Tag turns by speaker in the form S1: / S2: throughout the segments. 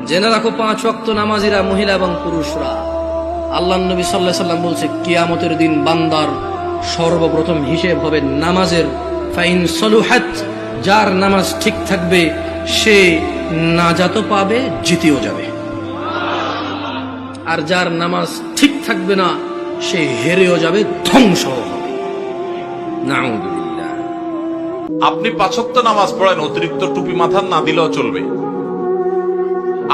S1: জেনে রাখো 5 ওয়াক্ত নামাজিরা মহিলা এবং পুরুষরা, আল্লাহর নবী সাল্লাল্লাহু আলাইহি ওয়াসাল্লাম বলছে কিয়ামতের দিন বান্দার সর্বপ্রথম হিসেব হবে নামাজের। ফাইন সলুহাত, যার নামাজ ঠিক থাকবে সে নাজাতও পাবে, জিতেও যাবে। আর যার নামাজ ঠিক থাকবে না সে হেরেও যাবে, ধ্বংস হবে। নাউযুবিল্লাহ।
S2: আপনি 5 ওয়াক্ত নামাজ পড়েন, অতিরিক্ত টুপি মাথার না দিলেও চলবে,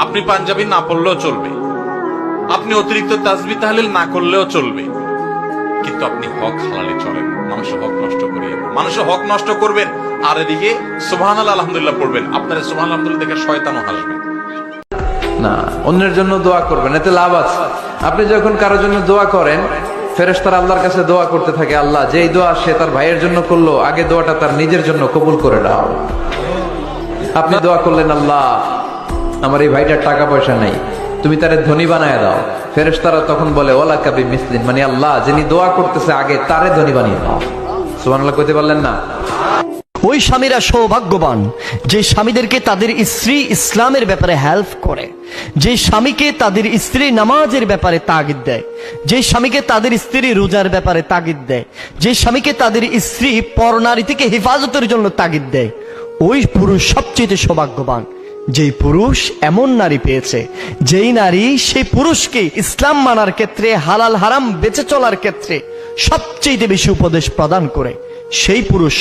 S2: আপনি পাঞ্জাবি না পড়লেও চলবে, আপনি অতিরিক্ত তাসবিহ তাহলিল না করলেও চলবে, কিন্তু আপনি হক হালালে চলেন, মানুষের হক নষ্ট করিয়ে, মানুষের হক নষ্ট করবেন আর এদিকে সুবহানাল্লাহ আলহামদুলিল্লাহ পড়বেন, আপনার সুবহানাল্লাহ আলহামদুলিল্লাহ দেখে শয়তানও হাসবে
S3: না। অন্যের জন্য দোয়া করবেন, এতে লাভ আছে। আপনি যখন কারোর জন্য দোয়া করেন, ফেরেশতারা আল্লাহর কাছে দোয়া করতে থাকে, আল্লাহ যেই দোয়া সে তার ভাইয়ের জন্য করলো, আগে দোয়াটা তার নিজের জন্য কবুল করে দাও। আপনি দোয়া করলেন, আল্লাহ আমার এই ভাইটার টাকা পয়সা নাই, তুমি তারে ধনী বানায় দাও। ফেরেশতারা তখন বলে ওয়ালা কাবি মিসলিন, মানে আল্লাহ যিনি দোয়া করতেছে আগে তারে ধনী বানিয়ে দাও। সুবহানাল্লাহ কইতে পারলেন না?
S4: ওই স্বামীরা সৌভাগ্যবান যে স্বামীদেরকে তাদের স্ত্রী ইসলামের ব্যাপারে হেল্প করে, যে স্বামীকে তাদের স্ত্রী নামাজের ব্যাপারে তাগিদ দেয়, যে স্বামীকে তাদের স্ত্রী রোজার ব্যাপারে তাগিদ দেয়, যে স্বামীকে তাদের স্ত্রী পরনারী থেকে হেফাজতের জন্য তাগিদ দেয়। ওই পুরুষ সবচেয়ে সৌভাগ্যবান যেই পুরুষ এমন নারী পেয়েছে, যেই নারী সেই পুরুষকে ইসলাম মানার ক্ষেত্রে, হালাল হারাম বেঁচে চলার ক্ষেত্রে সবচেয়ে বেশি উপদেশ প্রদান করে। সেই পুরুষ